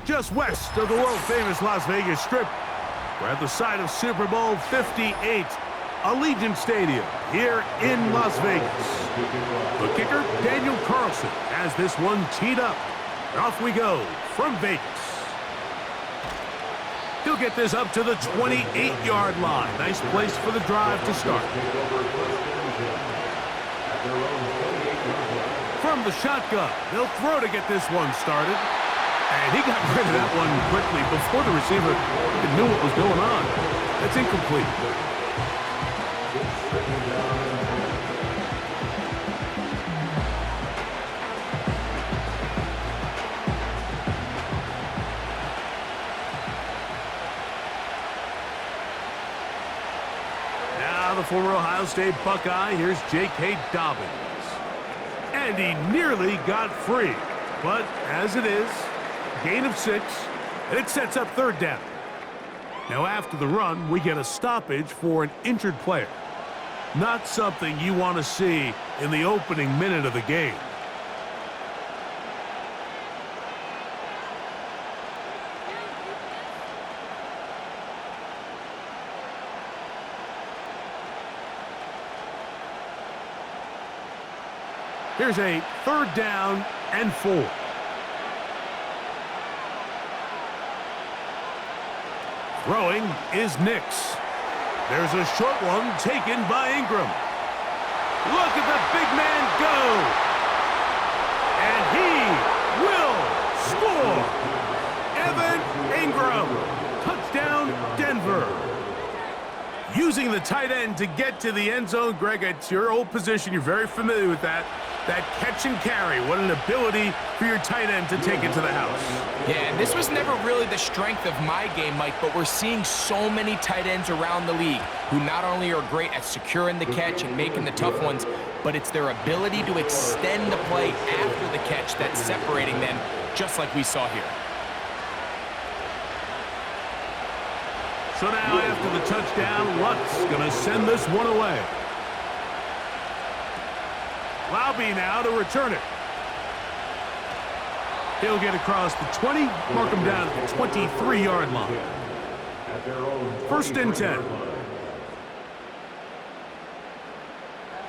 just west of the world-famous Las Vegas Strip. We're at the site of Super Bowl 58, Allegiant Stadium here in Las Vegas. The kicker, Daniel Carlson, has this one teed up. And off we go from Vegas. He'll get this up to the 28-yard line. Nice place for the drive to start. From the shotgun, they'll throw to get this one started. And he got rid of that one quickly before the receiver even knew what was going on. That's incomplete. Now the former Ohio State Buckeye, here's J.K. Dobbins. And he nearly got free. But as it is, gain of 6, and it sets up third down. Now after the run, we get a stoppage for an injured player. Not something you want to see in the opening minute of the game. Here's a third down and 4. Throwing is Nix. There's a short one taken by Ingram. Look at the big man go. And he will score. Evan Ingram. Touchdown, Denver. Using the tight end to get to the end zone. Greg, it's your old position. You're very familiar with that. That catch and carry. What an ability for your tight end to take it to the house. Yeah, and this was never really the strength of my game, Mike, but we're seeing so many tight ends around the league who not only are great at securing the catch and making the tough ones, but it's their ability to extend the play after the catch that's separating them, just like we saw here. So now after the touchdown, Lutz going to send this one away. Laube now to return it. He'll get across the 20, mark him down at the 23-yard line. First and 10.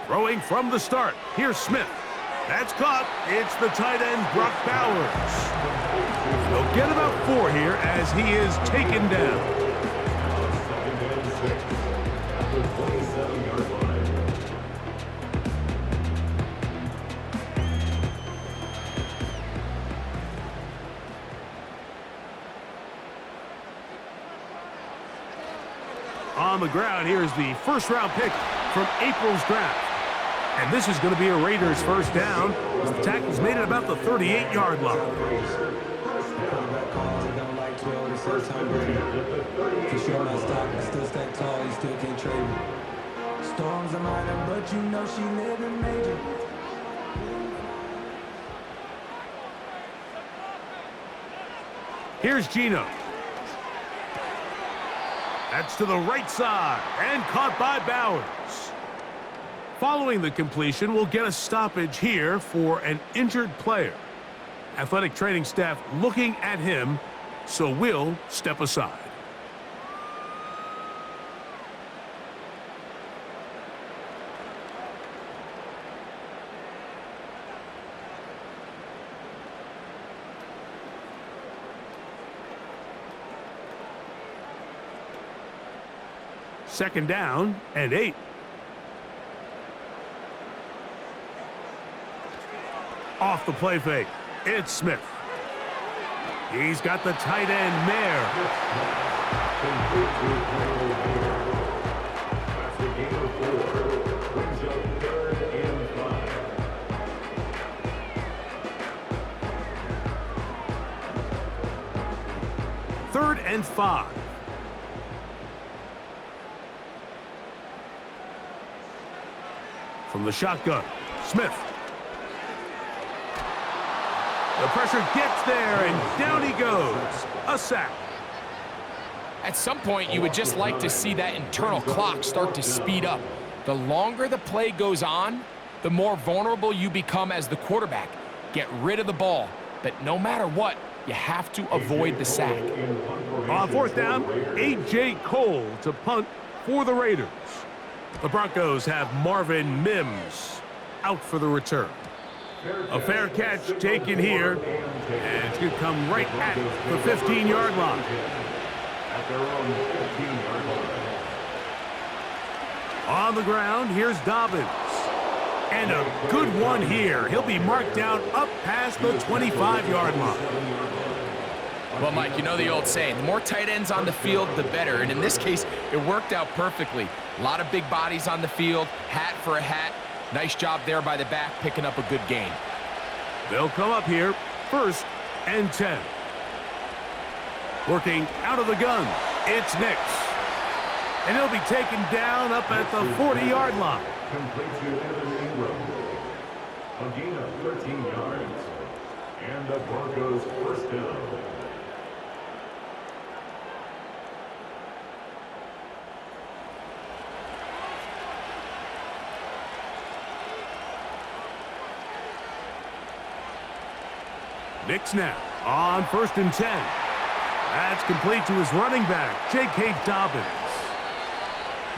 Throwing from the start. Here's Smith. That's caught. It's the tight end, Brock Bowers. They'll get about 4 here as he is taken down. On the ground, here's the first-round pick from April's draft. And this is going to be a Raiders first down as the tackle's made at about the 38-yard line. Here's Geno. That's to the right side, and caught by Bowers. Following the completion, we'll get a stoppage here for an injured player. Athletic training staff looking at him, so we'll step aside. Second down and 8. Off the play fake, it's Smith. He's got the tight end, Mayer. Third and 5. From the shotgun, Smith. The pressure gets there, and down he goes. A sack. At some point, you would just like to see that internal clock start to speed up. The longer the play goes on, the more vulnerable you become as the quarterback. Get rid of the ball, but no matter what, You have to avoid the sack. On fourth down, A.J. Cole to punt for the Raiders. The Broncos have Marvin Mims out for the return. A fair catch taken here, and it's going to come right at the 15-yard line. On the ground, here's Dobbins. And a good one here. He'll be marked down up past the 25-yard line. Well, Mike, you know the old saying, the more tight ends on the field, the better. And in this case, it worked out perfectly. A lot of big bodies on the field, hat for a hat. Nice job there by the back, picking up a good gain. They'll come up here, 1st and 10. Working out of the gun, it's Nix. And he'll be taken down up at the 40-yard line. Complete to Evan Ingram. A gain of 13 yards. And the Broncos first down. Nix now on 1st and 10. That's complete to his running back, J.K. Dobbins.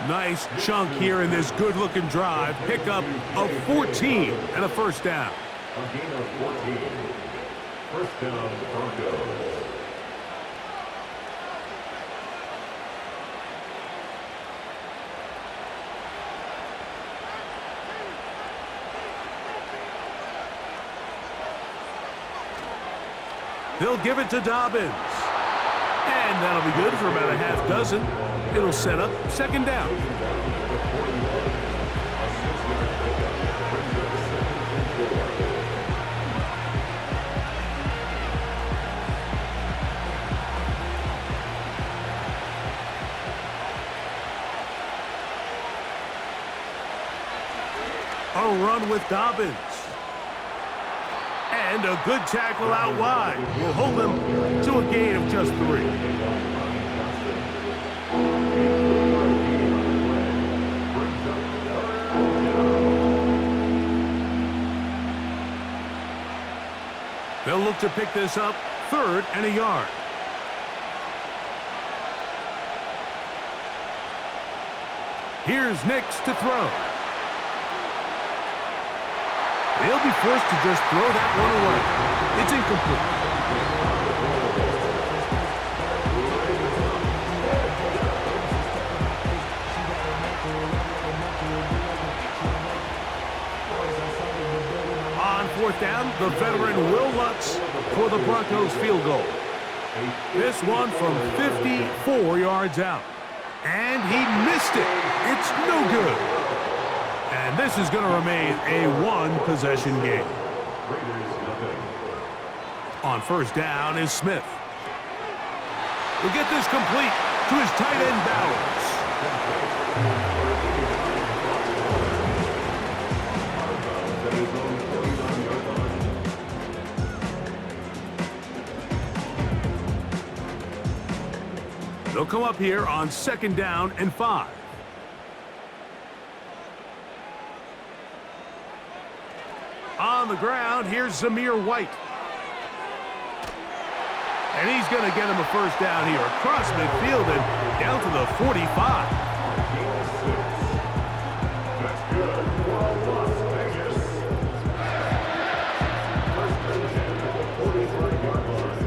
Nice chunk here in this good-looking drive. Pickup of 14 and a first down. A gain of 14. First down, Broncos. They'll give it to Dobbins. And that'll be good for about a half dozen. It'll set up 2nd down. A run with Dobbins. And a good tackle out wide will hold them to a gain of just 3. They'll look to pick this up 3rd and a yard. Here's Nix to throw. They'll be forced to just throw that one away. It's incomplete. On 4th down, the veteran Will Lutz for the Broncos field goal. This one from 54 yards out. And he missed it. It's no good. And this is going to remain a one-possession game. On 1st down is Smith. We'll get this complete to his tight end Bowers. They'll come up here on 2nd down and 5. On the ground, here's Zamir White. And he's going to get him a first down here across midfield and down to the 45. That's good for Las Vegas. First and 10 at the 45-yard line.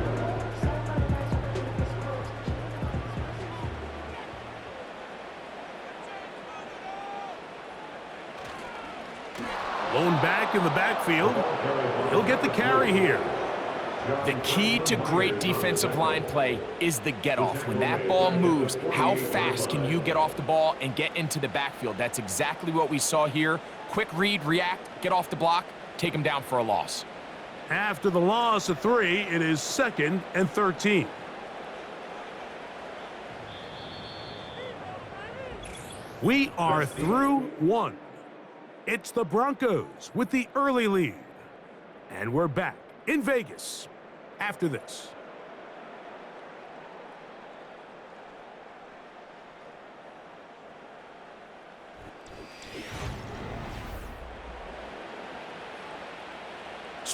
Blown back in the backfield. He'll get the carry here. The key to great defensive line play is the get-off. When that ball moves, how fast can you get off the ball and get into the backfield? That's exactly what we saw here. Quick read, react, get off the block, take him down for a loss. After the loss of 3, it is 2nd and 13. We are through 1. It's the Broncos with the early lead. And we're back in Vegas after this.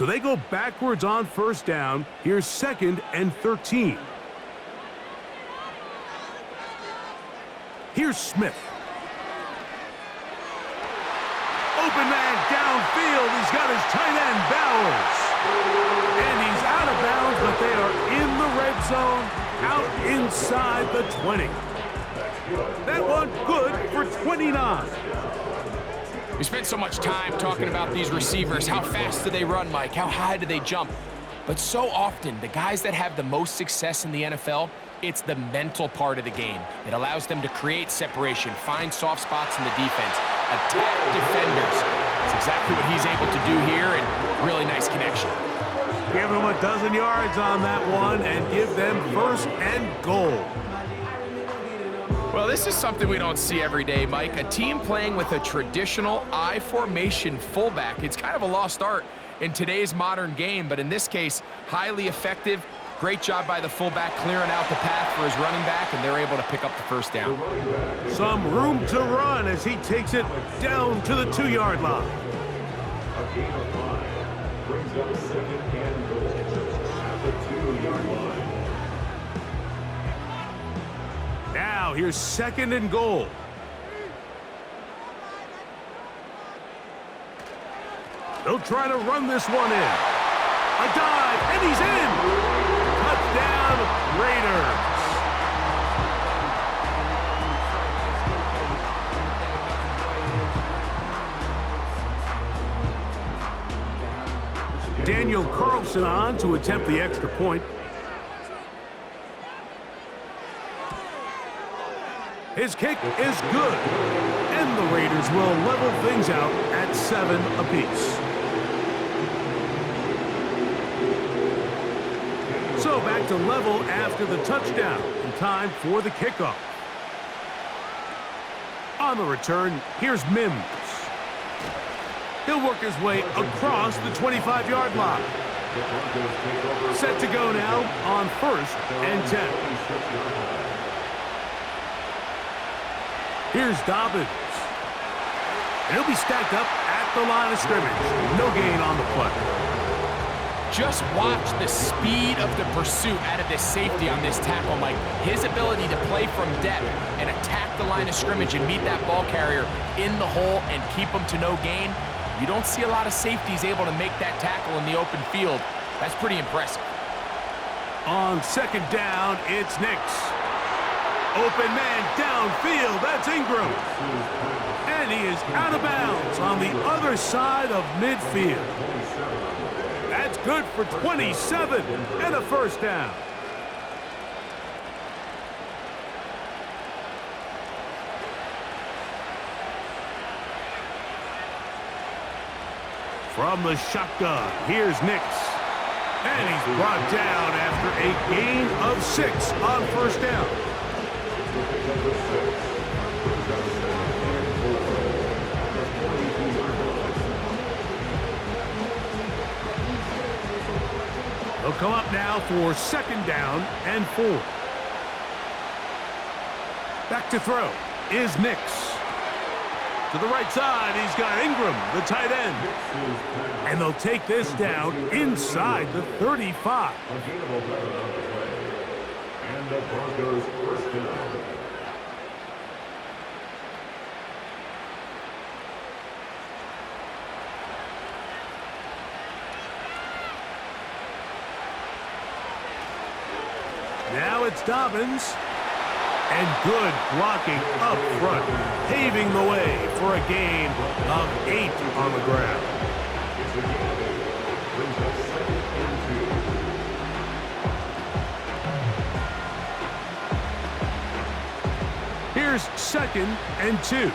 So they go backwards on first down. Here's 2nd and 13. Here's Smith. Open man downfield. He's got his tight end, Bowers. And he's out of bounds, but they are in the red zone, out inside the 20. That one good for 29. We spent so much time talking about these receivers. How fast do they run, Mike? How high do they jump? But so often, the guys that have the most success in the NFL, it's the mental part of the game. It allows them to create separation, find soft spots in the defense, attack defenders. That's exactly what he's able to do here, and really nice connection. Give them a dozen yards on that one and give them 1st and goal. Well, this is something we don't see every day, Mike. A team playing with a traditional I formation fullback. It's kind of a lost art in today's modern game, but in this case, highly effective. Great job by the fullback clearing out the path for his running back, and they're able to pick up the first down. Some room to run as he takes it down to the 2-yard line. A gain of 5 brings up 2nd and goal at the 2-yard line. Now here's 2nd and goal. They'll try to run this one in. A dive, and he's in. Touchdown, Raiders. Daniel Carlson on to attempt the extra point. His kick is good, and the Raiders will level things out at 7 apiece. So back to level after the touchdown, and time for the kickoff. On the return, here's Mims. He'll work his way across the 25-yard line. Set to go now on 1st and 10. Here's Dobbins. And he'll be stacked up at the line of scrimmage. No gain on the play. Just watch the speed of the pursuit out of this safety on this tackle, Mike. His ability to play from depth and attack the line of scrimmage and meet that ball carrier in the hole and keep him to no gain. You don't see a lot of safeties able to make that tackle in the open field. That's pretty impressive. On 2nd down, it's Nix. Open man downfield, that's Ingram. And he is out of bounds on the other side of midfield. That's good for 27 and a first down. From the shotgun, here's Nix. And he's brought down after a gain of 6 on first down. They'll come up now for 2nd down and 4. Back to throw is Nix. To the right side, he's got Ingram, the tight end. And they'll take this down inside the 35. And the Broncos first down. Now it's Dobbins. And good blocking up front, paving the way for a gain of 8 on the ground. Here's 2nd and 2.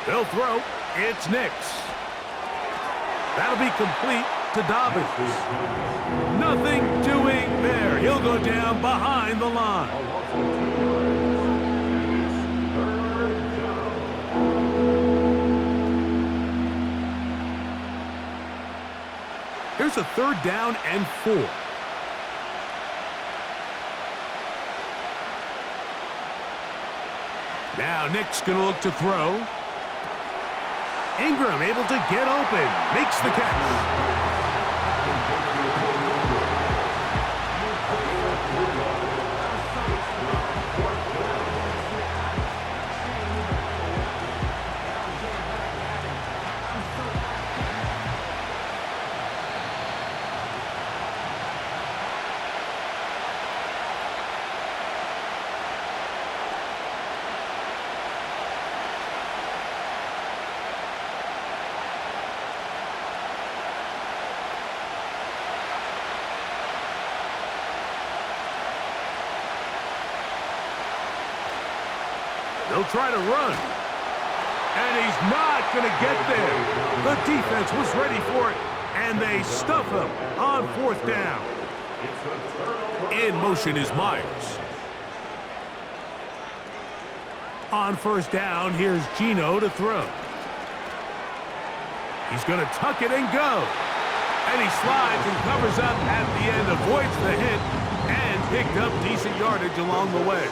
They'll throw. It's Nix. That'll be complete to Dobbins. Nothing doing there. He'll go down behind the line. Here's a 3rd down and 4. Now Nick's going to look to throw. Ingram able to get open. Makes the catch. They'll try to run. And he's not going to get there. The defense was ready for it, and they stuff him on fourth down. In motion is Myers. On first down, here's Geno to throw. He's going to tuck it and go. And he slides and covers up at the end, avoids the hit, and picked up decent yardage along the way.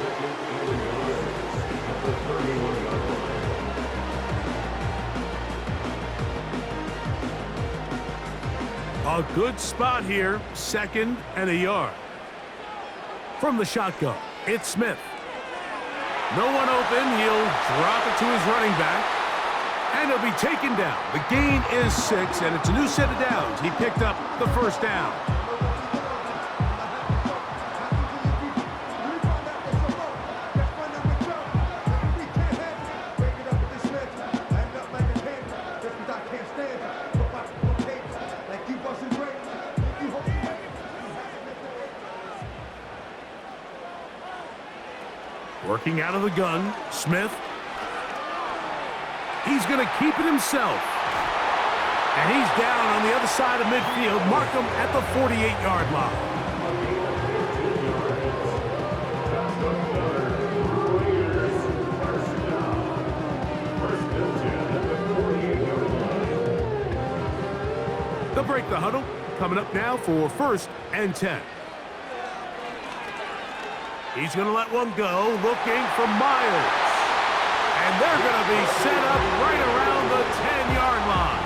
A good spot here, 2nd and a yard. From the shotgun, it's Smith. No one open, he'll drop it to his running back, and he'll be taken down. The gain is 6, and it's a new set of downs. He picked up the first down. Working out of the gun, Smith. He's going to keep it himself. And he's down on the other side of midfield. Mark him at the 48-yard line. They'll break the huddle. Coming up now for 1st and 10. He's going to let one go, looking for Myers. And they're going to be set up right around the 10-yard line.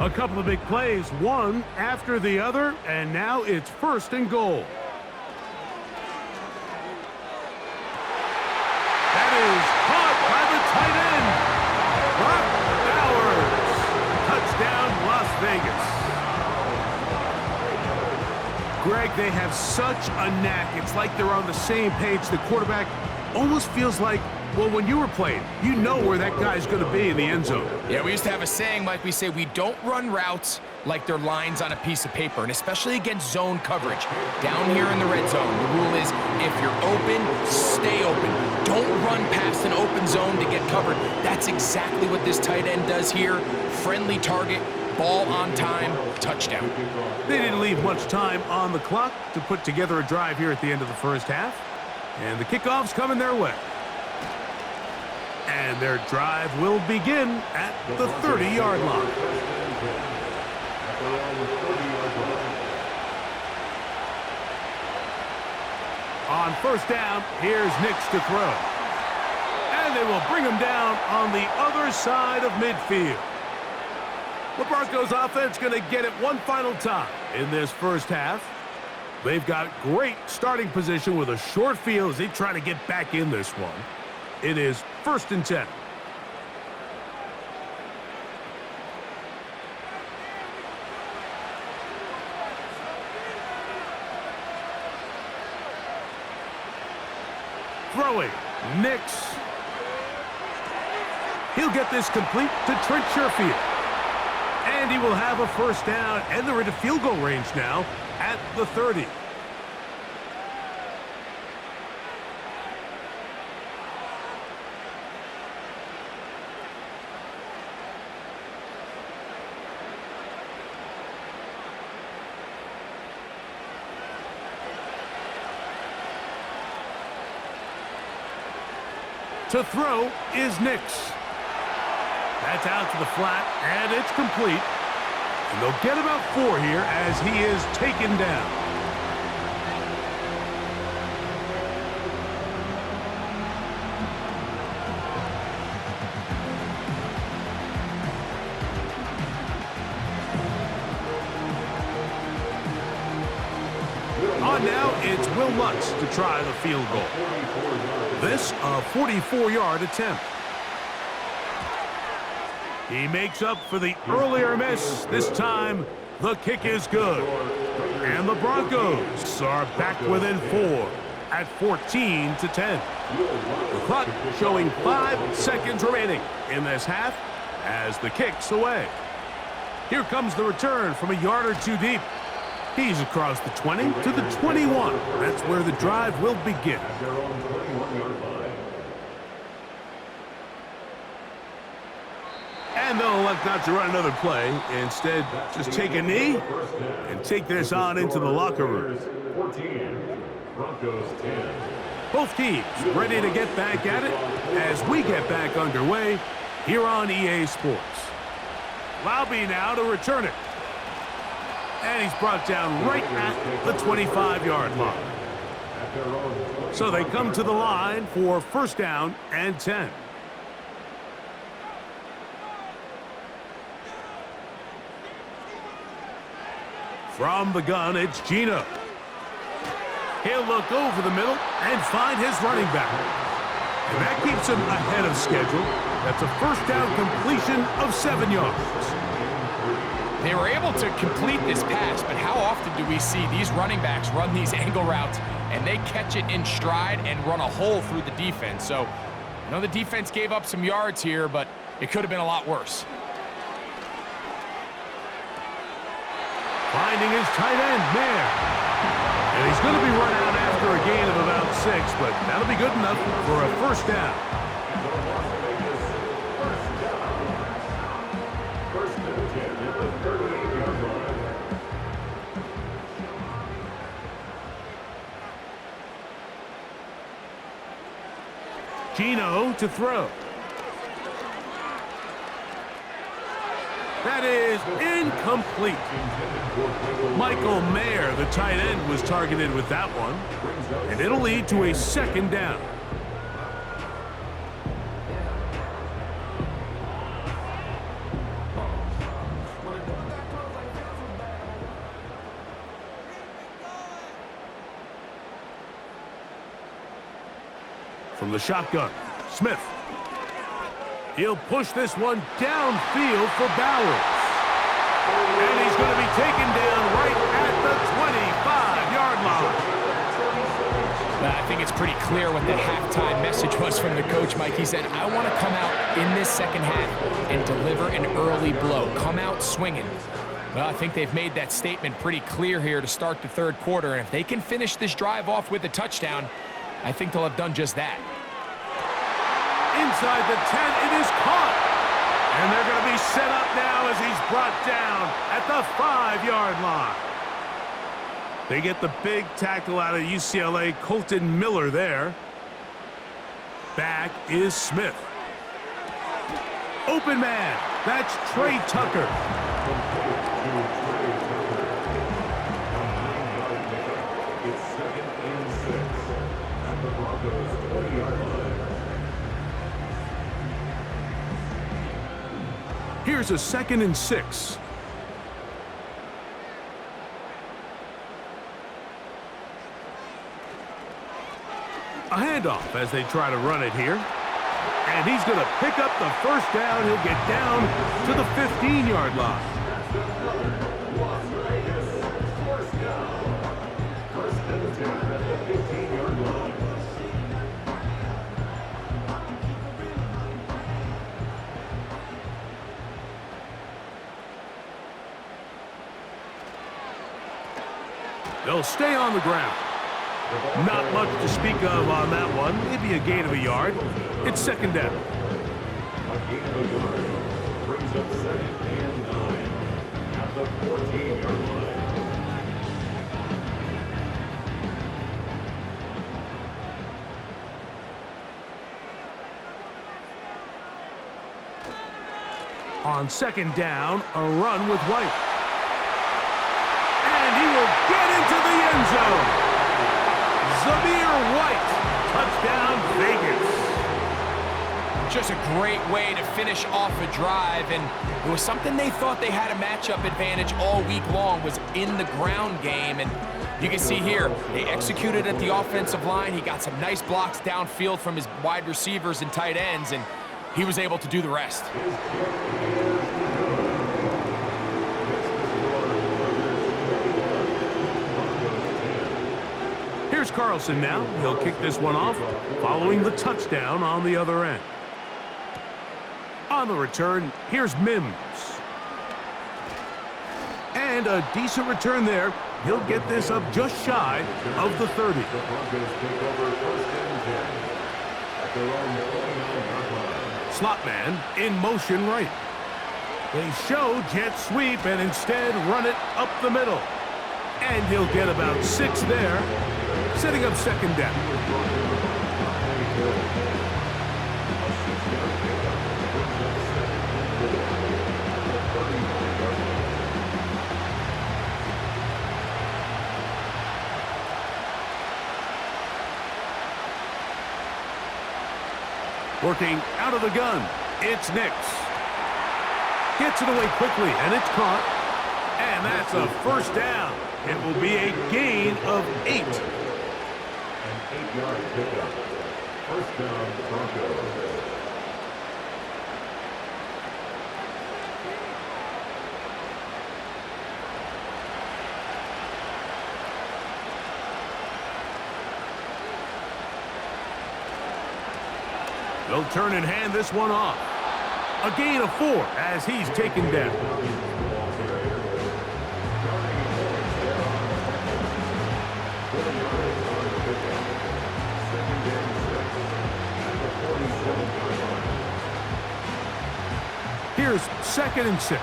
A couple of big plays, one after the other, and now it's 1st and goal. That is caught by the tight end, Brock Bowers. Touchdown, Las Vegas. Greg, they have such a knack. It's like they're on the same page. The quarterback almost feels like, well, when you were playing, you know where that guy's going to be in the end zone. Yeah, we used to have a saying, Mike, we say we don't run routes like they're lines on a piece of paper, and especially against zone coverage. Down here in the red zone, the rule is if you're open, stay open. Don't run past an open zone to get covered. That's exactly what this tight end does here. Friendly target, ball on time, touchdown. They didn't leave much time on the clock to put together a drive here at the end of the first half. And the kickoff's coming their way. And their drive will begin at the 30-yard line. On first down, here's Nix to throw. And they will bring him down on the other side of midfield. The Broncos offense going to get it one final time in this first half. They've got great starting position with a short field as they try to get back in this one. It is 1st and 10. Throwing, Nix. He'll get this complete to Trent Sherfield. And he will have a first down, and they're into field goal range now at the 30. To throw is Nix. That's out to the flat, and it's complete. And they'll get about 4 here as he is taken down. On now, it's Will Lutz to try the field goal. This, a 44-yard attempt. He makes up for the earlier miss. This time, the kick is good. And the Broncos are back within 4 at 14-10. The clock showing 5 seconds remaining in this half as the kick's away. Here comes the return from a yard or 2 deep. He's across the 20 to the 21. That's where the drive will begin. And they'll elect not to run another play. Instead, just take a knee and take this on into the locker room. Both teams ready to get back at it as we get back underway here on EA Sports. Laube now to return it. And he's brought down right at the 25-yard line. So they come to the line for first down and 10. From the gun, it's Gino. He'll look over the middle and find his running back. And that keeps him ahead of schedule. That's a first down completion of 7 yards. They were able to complete this pass, but how often do we see these running backs run these angle routes and they catch it in stride and run a hole through the defense? So, I know the defense gave up some yards here, but it could have been a lot worse. Finding his tight end, Mayer. And he's going to be run out after a gain of about 6, but that'll be good enough for a first down. Gino to throw. That is incomplete. Michael Mayer, the tight end, was targeted with that one. And it'll lead to a second down. From the shotgun, Smith. He'll push this one downfield for Bowers. And he's going to be taken down right at the 25-yard line. I think it's pretty clear what the halftime message was from the coach, Mike. He said, I want to come out in this second half and deliver an early blow. Come out swinging. Well, I think they've made that statement pretty clear here to start the third quarter. And if they can finish this drive off with a touchdown, I think they'll have done just that. Inside the 10, it is caught. And they're going to be set up now as he's brought down at the 5-yard line. They get the big tackle out of UCLA, Colton Miller there. Back is Smith. Open man. That's Trey Tucker. It's 2nd and 6 at the Broncos 20-yard line. Here's a 2nd and 6. A handoff as they try to run it here. And he's going to pick up the first down. He'll get down to the 15-yard line. First and 10 at the 15-yard line. They'll stay on the ground. Not much to speak of on that one. Maybe a gain of a yard. It's second down. A gain of a yard brings up 2nd and 9 at the 14-yard line. On second down, a run with White. zone. Zamir White. Touchdown, Vegas. Just a great way to finish off a drive, and it was something they thought they had a matchup advantage all week long, was in the ground game. And you can see here, they executed at the offensive line. He got some nice blocks downfield from his wide receivers and tight ends, and he was able to do the rest. Here's Carlson now. He'll kick this one off, following the touchdown on the other end. On the return, here's Mims. And a decent return there. He'll get this up just shy of the 30. The Broncos take over first and 10 at their own 49-yard line. Slot man in motion right. They show jet sweep and instead run it up the middle. And he'll get about 6 there, setting up second down. Working out of the gun, it's Nix. Gets it away quickly, and it's caught. And that's a first down. It will be a gain of 8. An 8-yard pickup. First down, Broncos. They'll turn and hand this one off. A gain of 4 as he's taken down. Here's second and 6.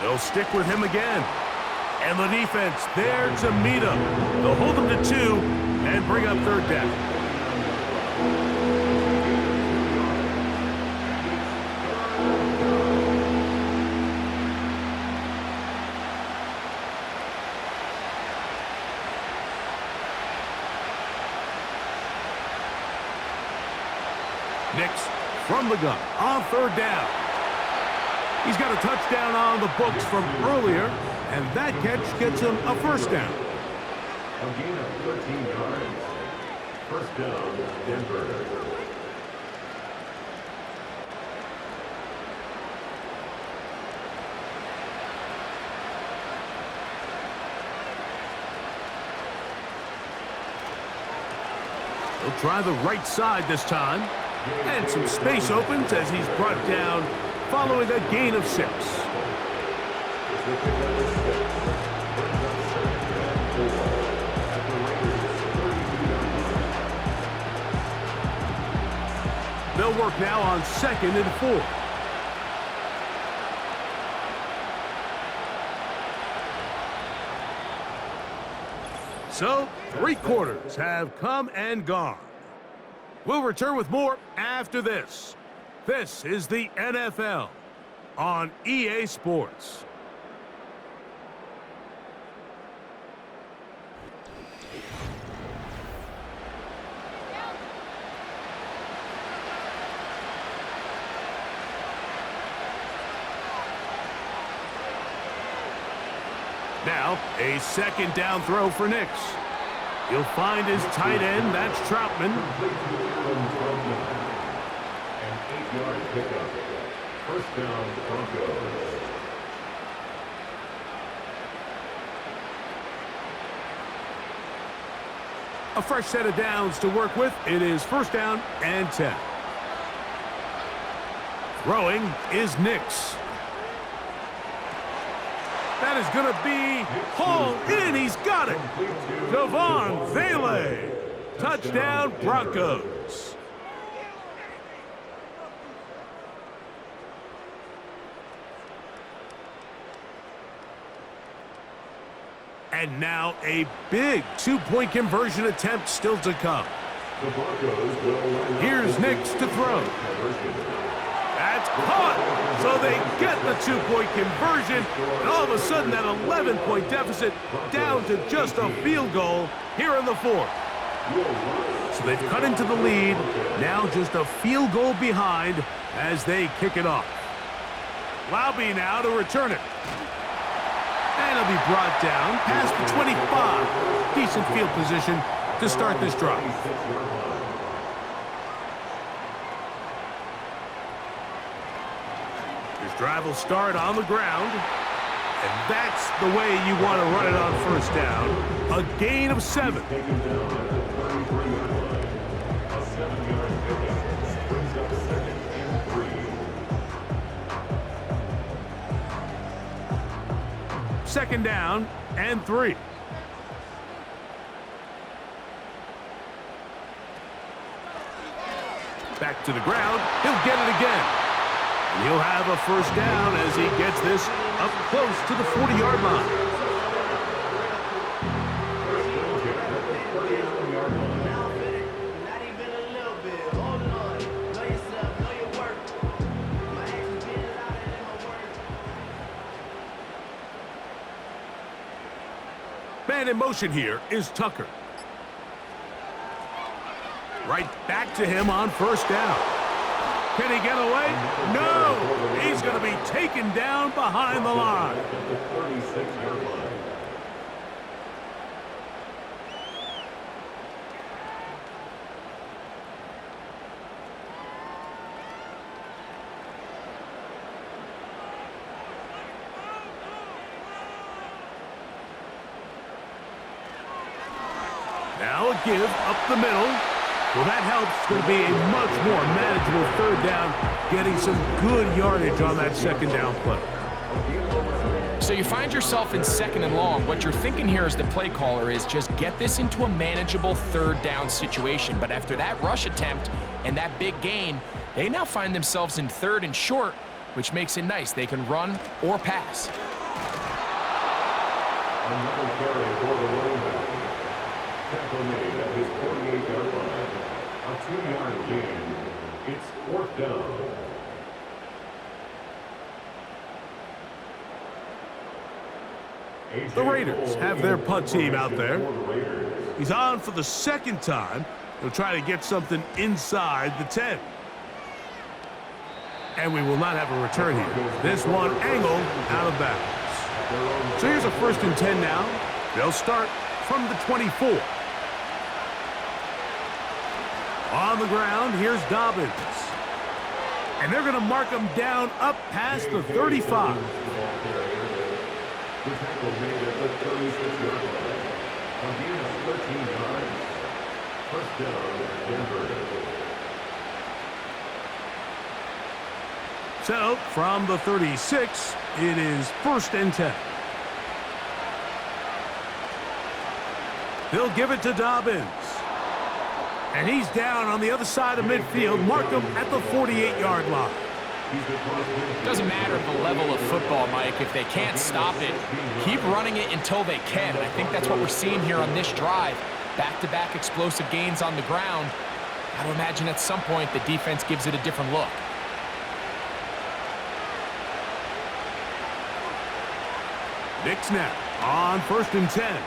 They'll stick with him again. And the defense there to meet him. They'll hold him to 2 and bring up third down. Nix from the gun on third down. He's got a touchdown on the books from earlier, and that catch gets him a first down. A gain of 13 yards. First down, Denver. He'll try the right side this time. And some space opens as he's brought down following a gain of 6. They'll work now on second and 4. So, 3 quarters have come and gone. We'll return with more after this. This is the NFL on EA Sports. Now, a second down throw for Nix. He'll find his tight end, that's Troutman. An 8-yard pickup. First down, Broncos. A fresh set of downs to work with. It is first down and 10. Throwing is Nix. That is going to be hauled in. He's got it. Devon Vele. Touchdown, Broncos. And now a big 2-point conversion attempt still to come. The Broncos will line up. Here's Nix to throw. That's It's caught. So they get the two-point conversion. And all of a sudden, that 11-point deficit down to just a field goal here in the fourth. So they've cut into the lead. Now just a field goal behind as they kick it off. Laube now to return it. And it'll be brought down past the 25. Decent field position to start this drive. This drive will start on the ground. And that's the way you want to run it on first down. A gain of 7. Second down and 3. Back to the ground. He'll get it again. And he'll have a first down as he gets this up close to the 40-yard line. Man in motion here is Tucker. Right back to him on first down. Can he get away? No! He's going to be taken down behind the line. Now a give up the middle. Well, that helps. It's going to be a much more manageable third down, getting some good yardage on that second down play. So you find yourself in second and long. What you're thinking here as the play caller is just get this into a manageable third down situation. But after that rush attempt and that big gain, they now find themselves in third and short, which makes it nice. They can run or pass. Another carry for the running back. Tackle made at his 48-yard line. A 2-yard gain. It's fourth down. The Raiders have their punt team out there. He's on for the second time. He'll try to get something inside the 10. And we will not have a return here. This one angled out of bounds. So here's a 1st and 10 now. They'll start from the 24. On the ground, here's Dobbins. And they're going to mark him down up past the 35. The tackle made at the 36-yard line. A gain of 13 yards. First down, Denver. So, from the 36, it is 1st and 10. They'll give it to Dobbins. And he's down on the other side of midfield. Mark him at the 48-yard line. Doesn't matter the level of football, Mike. If they can't stop it, keep running it until they can. And I think that's what we're seeing here on this drive. Back-to-back explosive gains on the ground. I would imagine at some point the defense gives it a different look. Nick snap on 1st and 10.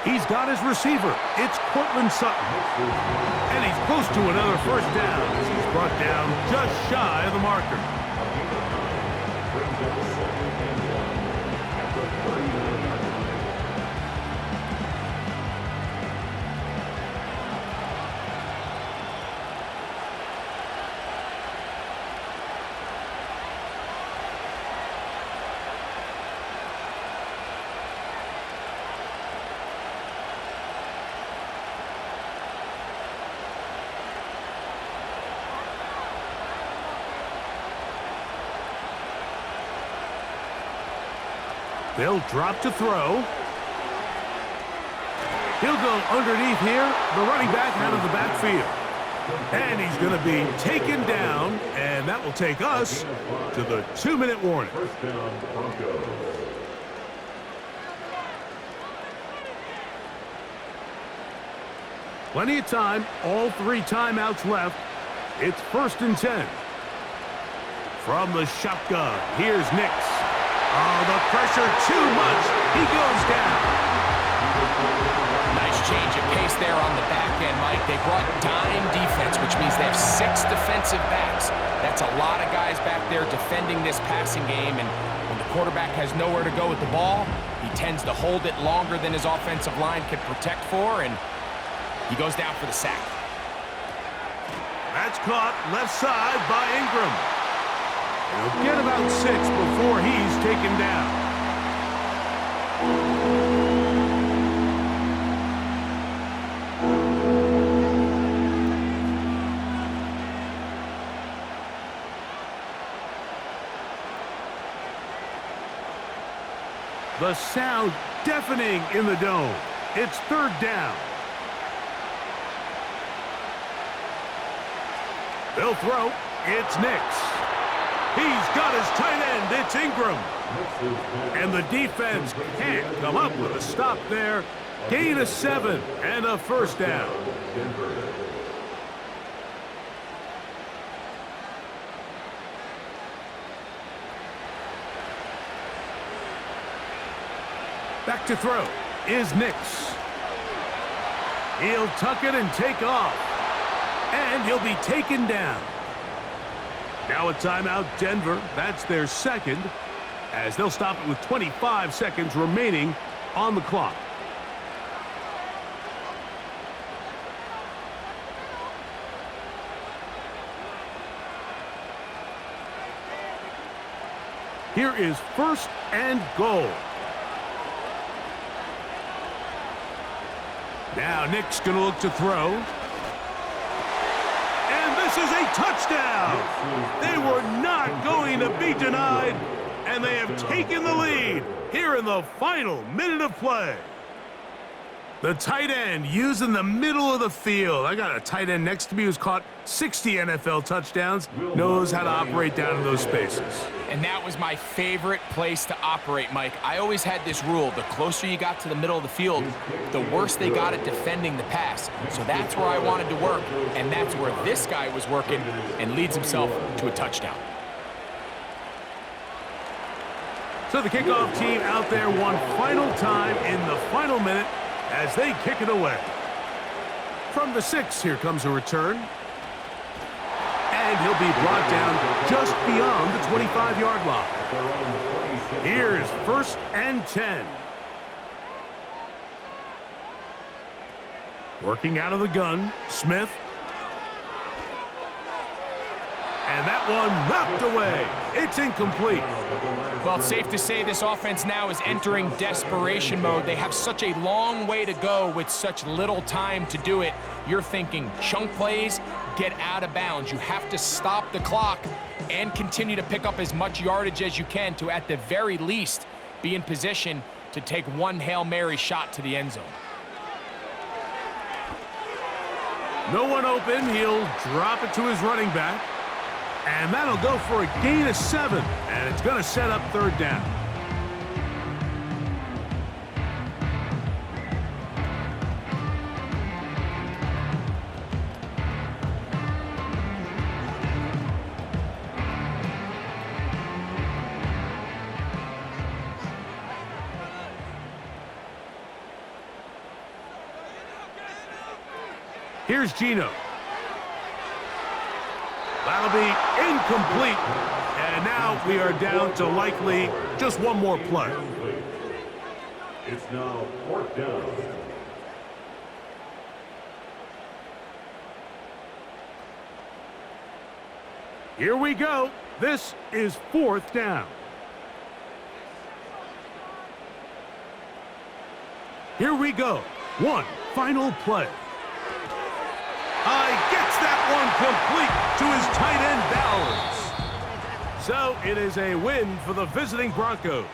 He's got his receiver. It's Cortland Sutton. And he's close to another first down as he's brought down just shy of the marker. They'll drop to throw. He'll go underneath here. The running back out of the backfield. And he's going to be taken down, and that will take us to the 2-minute warning. First down, Broncos. Plenty of time. All 3 timeouts left. It's 1st and 10. From the shotgun, here's Nix. Oh, the pressure too much. He goes down. Nice change of pace there on the back end, Mike. They brought dime defense, which means they have 6 defensive backs. That's a lot of guys back there defending this passing game, and when the quarterback has nowhere to go with the ball, he tends to hold it longer than his offensive line can protect for, and he goes down for the sack. That's caught left side by Ingram. He'll get about 6 before he's taken down. The sound deafening in the dome. It's 3rd down. They'll throw. It's Nix. He's got his tight end. It's Ingram. And the defense can't come up with a stop there. Gain of 7 and a 1st down. Back to throw is Nix. He'll tuck it and take off. And he'll be taken down. Now a timeout, Denver. That's their 2nd, as they'll stop it with 25 seconds remaining on the clock. Here is 1st and goal. Now Nick's going to look to throw. This is a touchdown. They were not going to be denied, and they have taken the lead here in the final minute of play. The tight end using the middle of the field. I got a tight end next to me who's caught 60 NFL touchdowns, knows how to operate down in those spaces. And that was my favorite place to operate, Mike. I always had this rule: the closer you got to the middle of the field, the worse they got at defending the pass. So that's where I wanted to work, and that's where this guy was working and leads himself to a touchdown. So the kickoff team out there one final time in the final minute as they kick it away. From the 6, here comes a return. And he'll be brought down just beyond the 25-yard line. Here's 1st and 10. Working out of the gun, Smith. And that one knocked away. It's incomplete. Well, it's safe to say this offense now is entering desperation mode. They have such a long way to go with such little time to do it. You're thinking chunk plays, get out of bounds. You have to stop the clock and continue to pick up as much yardage as you can to, at the very least, be in position to take one Hail Mary shot to the end zone. No one open. He'll drop it to his running back. And that'll go for a gain of 7. And it's going to set up 3rd down. Here's Gino. That'll be incomplete. And now we are down to likely just one more play. It's now 4th down. Here we go. This is 4th down. Here we go. One final play. Gets that one complete to his tight end Bowers. So it is a win for the visiting Broncos.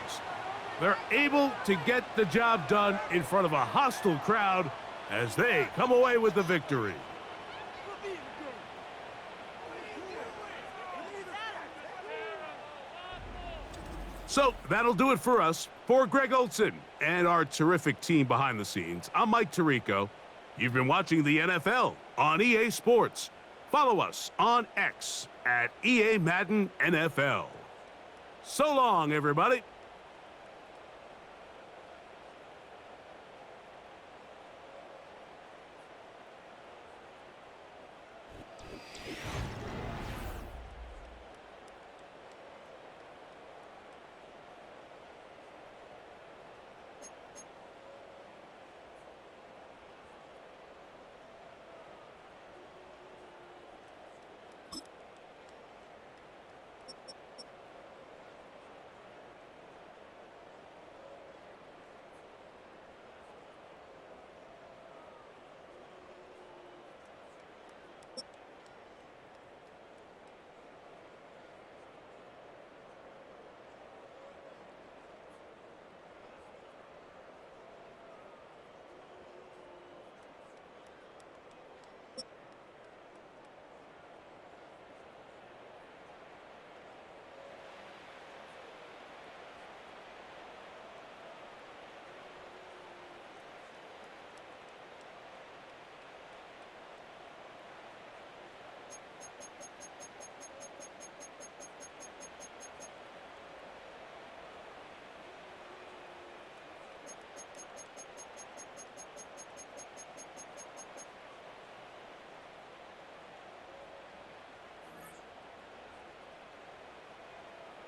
They're able to get the job done in front of a hostile crowd as they come away with the victory. So that'll do it for us. For Greg Olson and our terrific team behind the scenes, I'm Mike Tirico. You've been watching the NFL on EA Sports. Follow us on X at EA Madden NFL. So long, everybody.